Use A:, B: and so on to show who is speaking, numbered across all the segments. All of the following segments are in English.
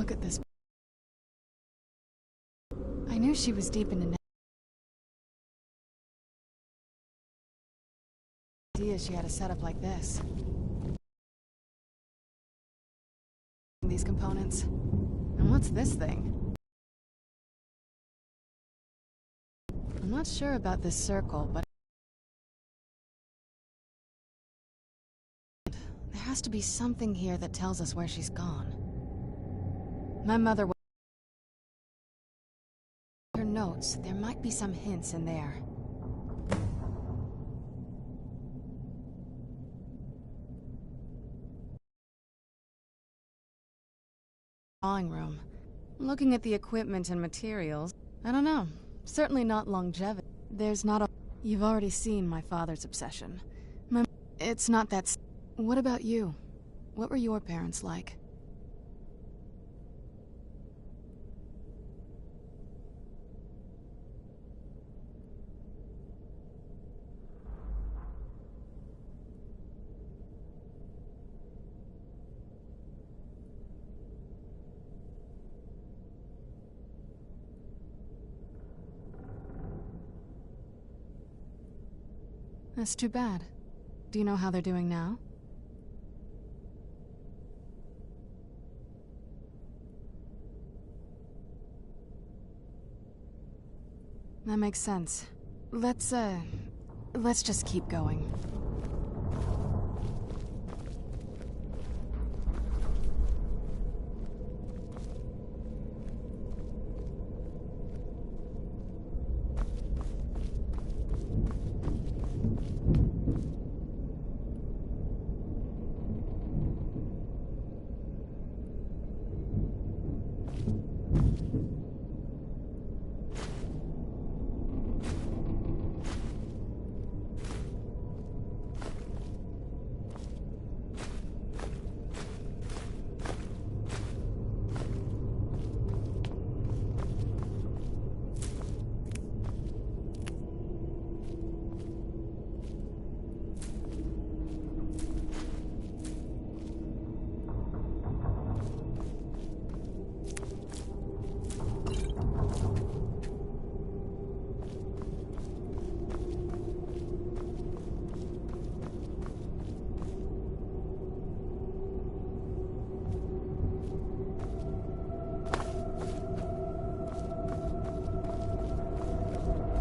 A: Look at this. I knew she was deep into idea she had a setup like this. These components. And what's this thing? I'm not sure about this circle, but there has to be something here that tells us where she's gone. My mother was her notes. There might be some hints in there. Drawing room. Looking at the equipment and materials, I don't know. Certainly not longevity. There's not a... You've already seen my father's obsession. It's not that... What about you? What were your parents like? That's too bad. Do you know how they're doing now? That makes sense. Let's just keep going.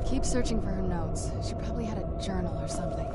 A: Keep searching for her notes. She probably had a journal or something.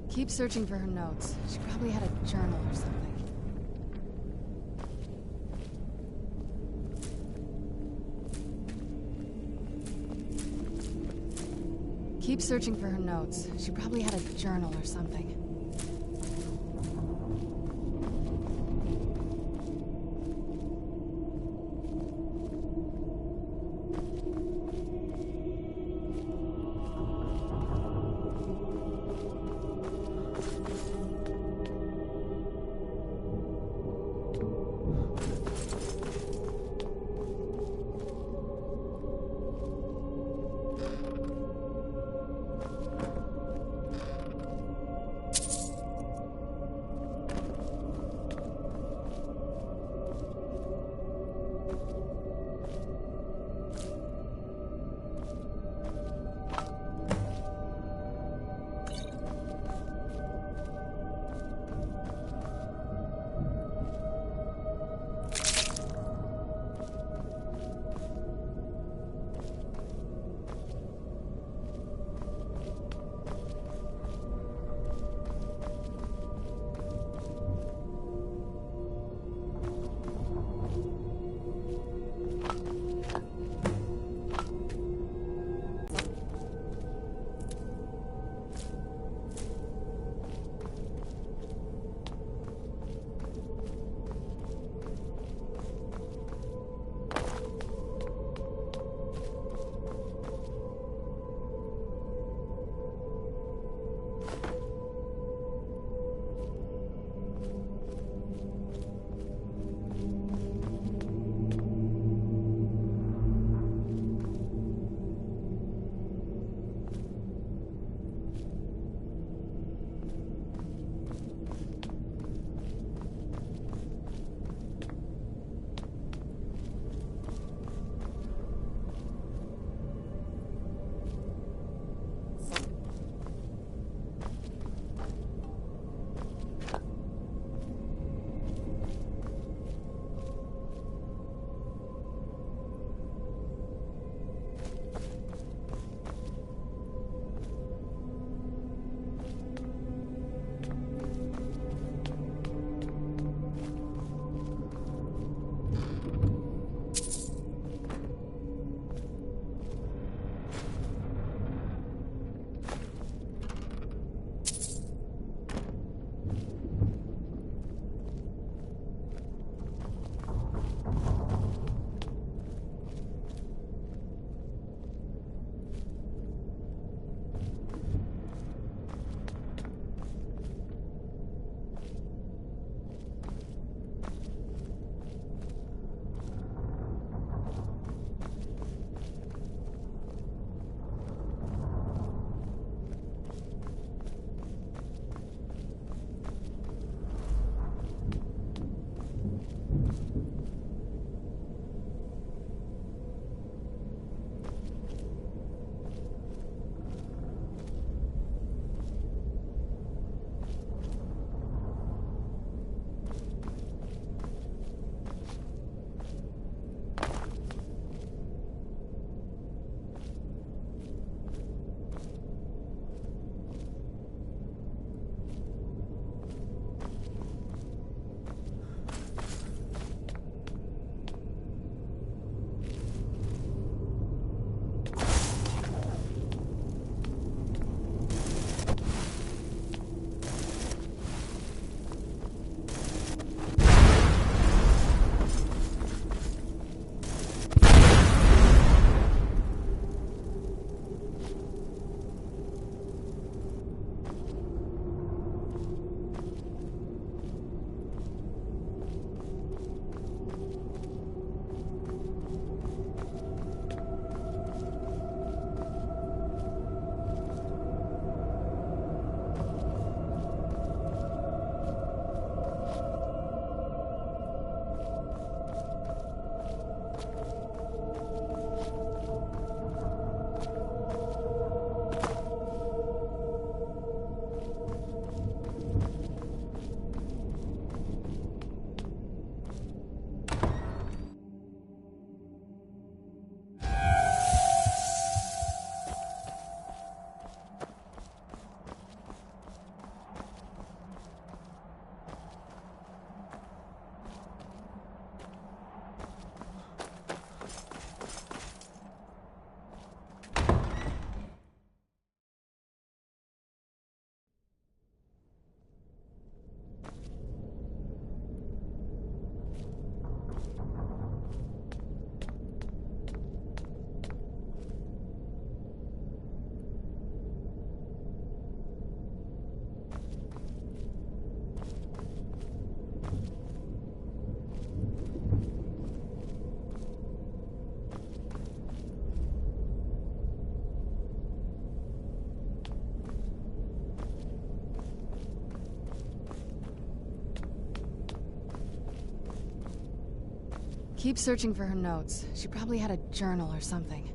A: Keep searching for her notes. She probably had a journal or something. Keep searching for her notes. She probably had a journal or something. Keep searching for her notes. She probably had a journal or something.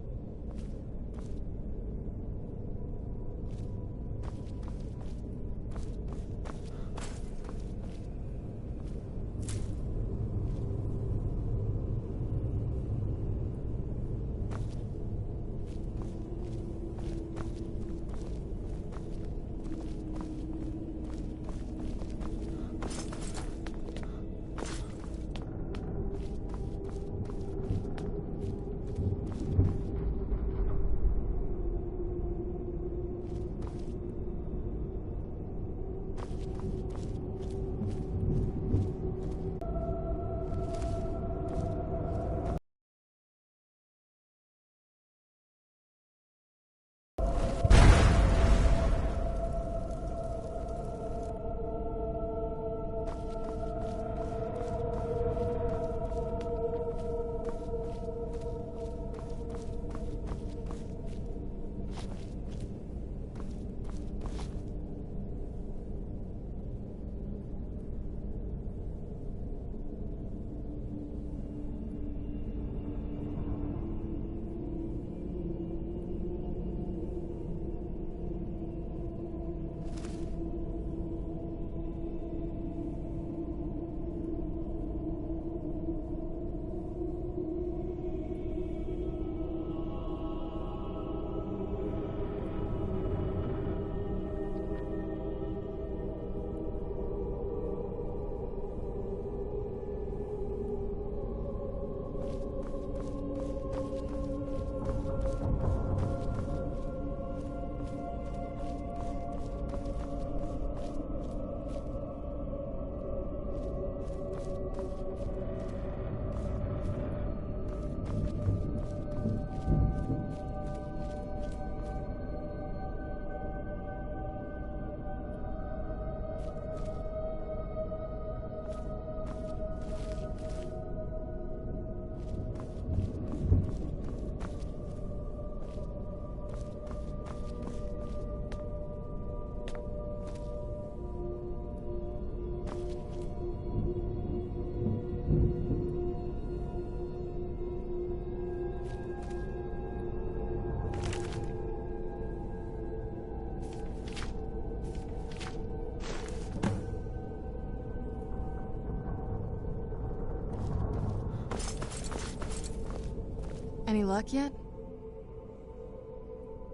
A: Any luck yet?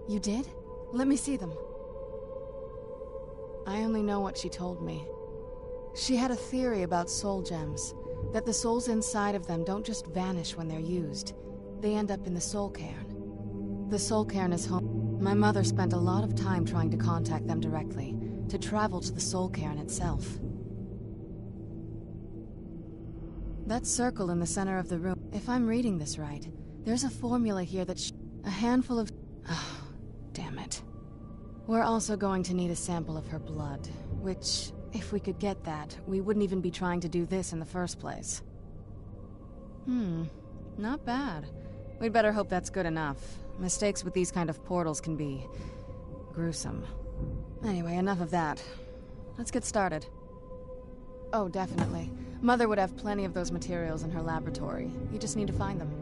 A: You did? Let me see them. I only know what she told me. She had a theory about soul gems, that the souls inside of them don't just vanish when they're used. They end up in the soul cairn. The soul cairn is home. My mother spent a lot of time trying to contact them directly, to travel to the soul cairn itself. That circle in the center of the room, if I'm reading this right, there's a formula here that a handful of... Oh, damn it. We're also going to need a sample of her blood, which, if we could get that, we wouldn't even be trying to do this in the first place. Not bad. We'd better hope that's good enough. Mistakes with these kind of portals can be... gruesome. Anyway, enough of that. Let's get started. Oh, definitely. Mother would have plenty of those materials in her laboratory. You just need to find them.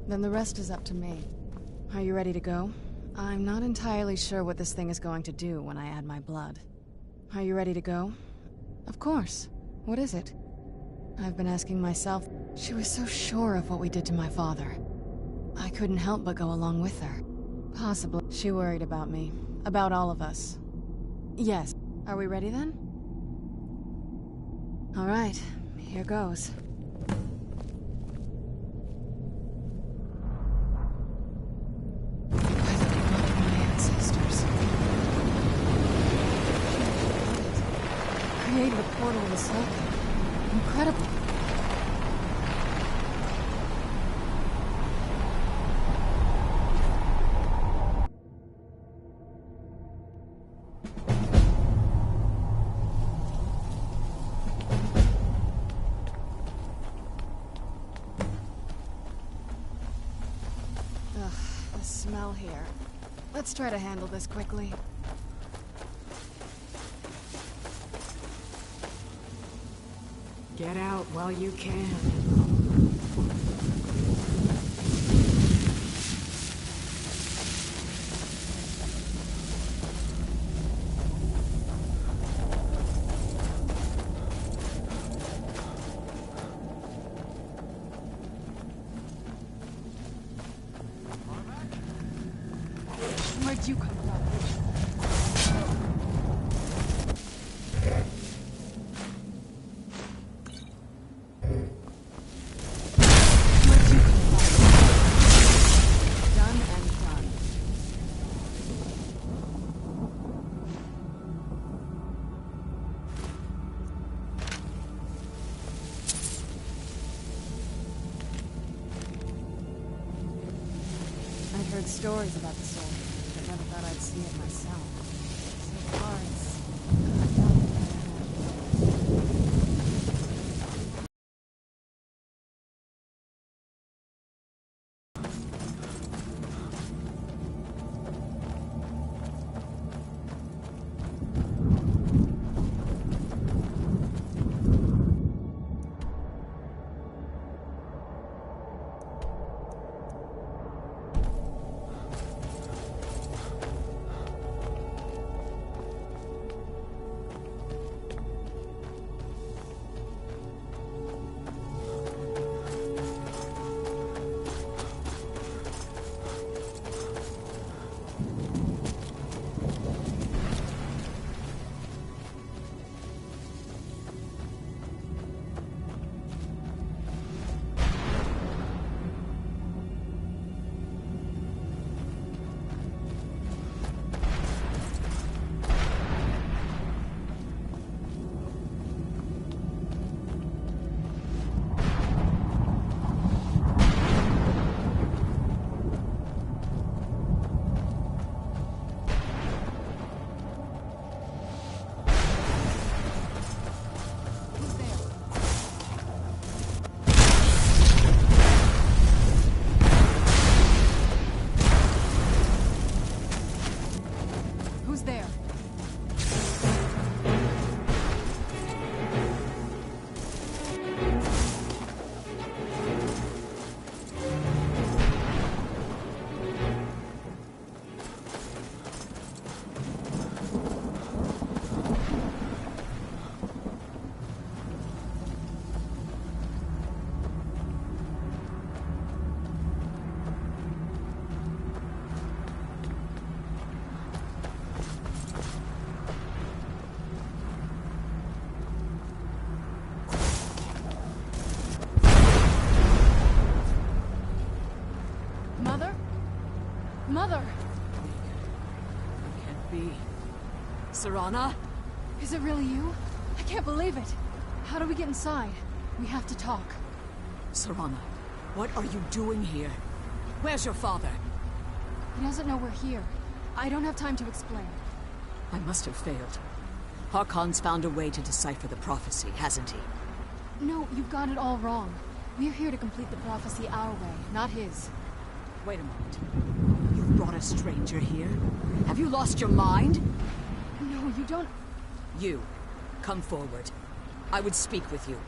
A: Then the rest is up to me. Are you ready to go? I'm not entirely sure what this thing is going to do when I add my blood. Are you ready to go? Of course. What is it? I've been asking myself. She was so sure of what we did to my father. I couldn't help but go along with her. Possibly. She worried about me. About all of us. Yes. Are we ready then? All right. Here goes. By the blood of my ancestors. portal in Soul. Incredible. Ugh, the smell here. Let's try to handle this quickly.
B: Get out while you can.
A: Where'd you come from? I'd heard stories about the soul, but never thought I'd see it myself. So far, Mother!
B: Can't be. Serana?
A: Is it really you? I can't believe it. How do we get inside? We have to talk.
B: Serana, what are you doing here? Where's your father?
A: He doesn't know we're here. I don't have time to explain.
B: I must have failed. Harkon's found a way to decipher the prophecy, hasn't he?
A: No, you've got it all wrong. We're here to complete the prophecy our way, not his.
B: Wait a moment. You've brought a stranger here? Have you lost your mind?
A: No, you don't...
B: You, come forward. I would speak with you.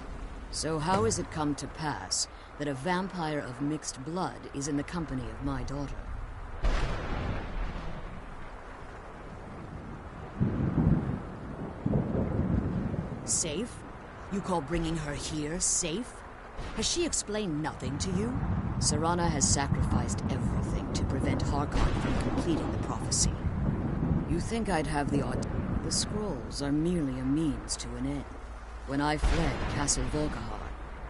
C: So how has it come to pass that a vampire of mixed blood is in the company of my daughter? Safe? You call bringing her here safe? Has she explained nothing to you? Serana has sacrificed everything to prevent Harkon from completing the prophecy. You think I'd have the odd... The scrolls are merely a means to an end. When I fled Castle Volkihar,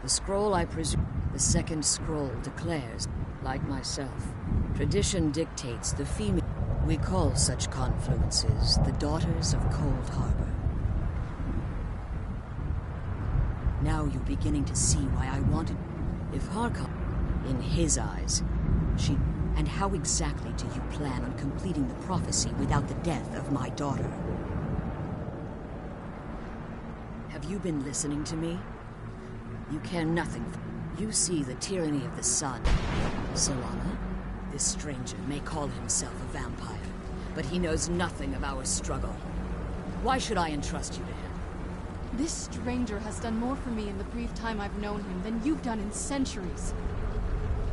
C: the scroll I presume... The second scroll declares, like myself, tradition dictates the female... We call such confluences the Daughters of Cold Harbor. Now you're beginning to see why I wanted... If Harkon... In his eyes, she... And how exactly do you plan on completing the prophecy without the death of my daughter? Have you been listening to me? You care nothing for... You see the tyranny of the sun. Serana, this stranger may call himself a vampire, but he knows nothing of our struggle. Why should I entrust you to him?
A: This stranger has done more for me in the brief time I've known him than you've done in centuries.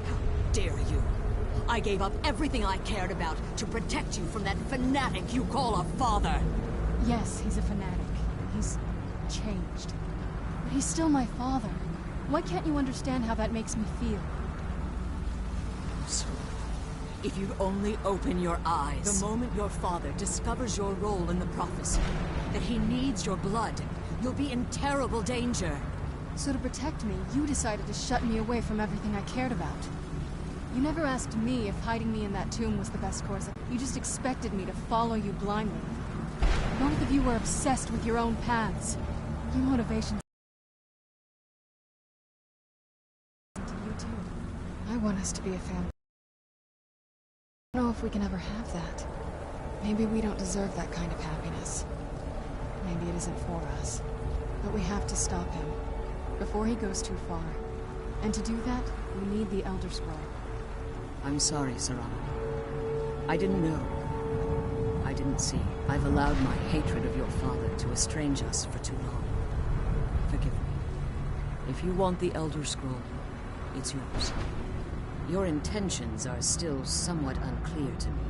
C: How dare you! I gave up everything I cared about to protect you from that fanatic you call a father!
A: Yes, he's a fanatic. He's changed. But he's still my father. Why can't you understand how that makes me feel?
C: So, if you'd only open your eyes... The moment your father discovers your role in the prophecy, that he needs your blood, you'll be in terrible danger.
A: So to protect me, you decided to shut me away from everything I cared about. You never asked me if hiding me in that tomb was the best course. You just expected me to follow you blindly. Both of you were obsessed with your own paths. Your motivations... You too. I want us to be a family. I don't know if we can ever have that. Maybe we don't deserve that kind of happiness. Maybe it isn't for us. But we have to stop him, before he goes too far. And to do that, we need the Elder Scroll.
C: I'm sorry, Serana. I didn't know. I didn't see. I've allowed my hatred of your father to estrange us for too long. Forgive me. If you want the Elder Scroll, it's yours. Your intentions are still somewhat unclear to me,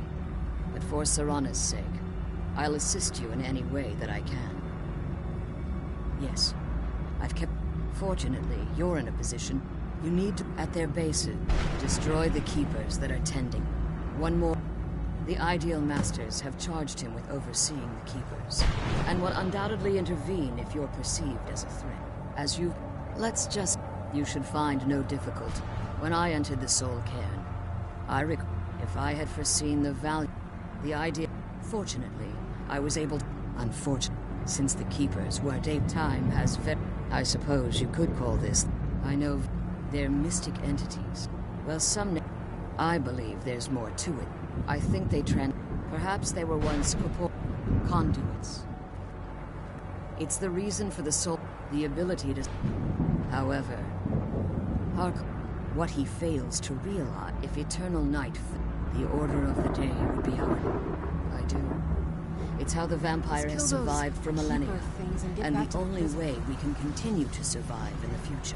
C: but for Serana's sake, I'll assist you in any way that I can. Yes, I've kept... Fortunately, you're in a position you need to, at their bases, destroy the Keepers that are tending. One more. The Ideal Masters have charged him with overseeing the Keepers, and will undoubtedly intervene if you're perceived as a threat. As you... Let's just... You should find no difficulty. When I entered the Soul Cairn, if I had foreseen the value... The idea... Fortunately, I was able to... Unfortunately, since the Keepers were time has I suppose you could call this... I know... They're mystic entities. Well, I believe there's more to it. I think they Perhaps they were once conduits. It's the reason for the soul... The ability to... However... What he fails to realize... If eternal night... The order of the day would be our... I do. It's how the vampire has survived for millennia. And the only way we can continue to survive in the future.